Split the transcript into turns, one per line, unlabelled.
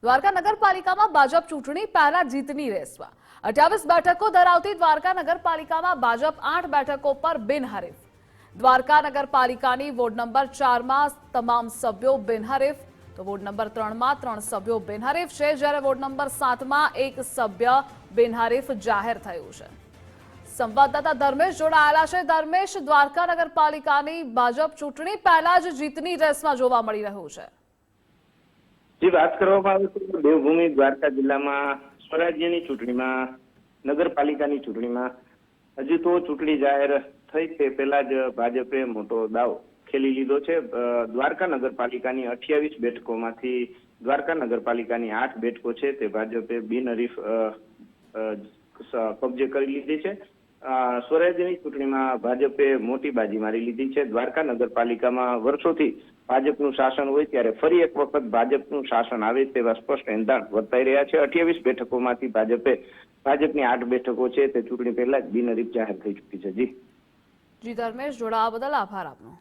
દ્વારકા નગરપાલિકામાં ભાજપ ચૂંટણી પહેલા જીતની રેસમાં 28 બેઠકો ધરાવતી દ્વારકા નગરપાલિકામાં ભાજપ 8 બેઠકો પર બિનહરીફ। દ્વારકા નગરપાલિકાની વોર્ડ નંબર 4 માં તમામ સભ્યો બિનહરીફ તો વોર્ડ નંબર 3 માં 3 સભ્યો બિનહરીફ છે, જ્યારે વોર્ડ નંબર 7 માં 1 સભ્ય બિનહરીફ જાહેર થયું છે। સંવાદદાતા ધર્મેશ જોડાયેલા છે। ધર્મેશ, દ્વારકા નગરપાલિકાની ભાજપ ચૂંટણી પહેલા જ જીતની રેસમાં જોવા મળી રહ્યું છે।
જે વાત કરવામાં આવે તો દેવભૂમિ દ્વારકા જિલ્લામાં સ્વરાજ્યની ચૂંટણીમાં નગરપાલિકાની ચૂંટણીમાં હજુ તો ચૂંટણી જાહેર થઈ તે પહેલા જ ભાજપે મોટો દાવ ખેલી લીધો છે। દ્વારકા નગરપાલિકાની 28 બેઠકોમાંથી દ્વારકા નગરપાલિકાની 8 બેઠકો છે તે ભાજપે બિનહરીફ કબજે કરી લીધી છે। સ્વરાજ્યની ચૂંટણીમાં ભાજપે મોટી બાજી મારી લીધી છે। દ્વારકા નગરપાલિકામાં વર્ષોથી ભાજપનું શાસન હોય ત્યારે ફરી એક વખત ભાજપનું શાસન આવે તેવા સ્પષ્ટ એંધાણ વર્તાઈ રહ્યા છે। 28 બેઠકોમાંથી ભાજપની 8 બેઠકો છે તે ચૂંટણી પહેલા જ બિનહરીફ જાહેર થઈ ચૂકી છે। જી
ધર્મેશ, જોડાવા બદલ આભાર આપનો।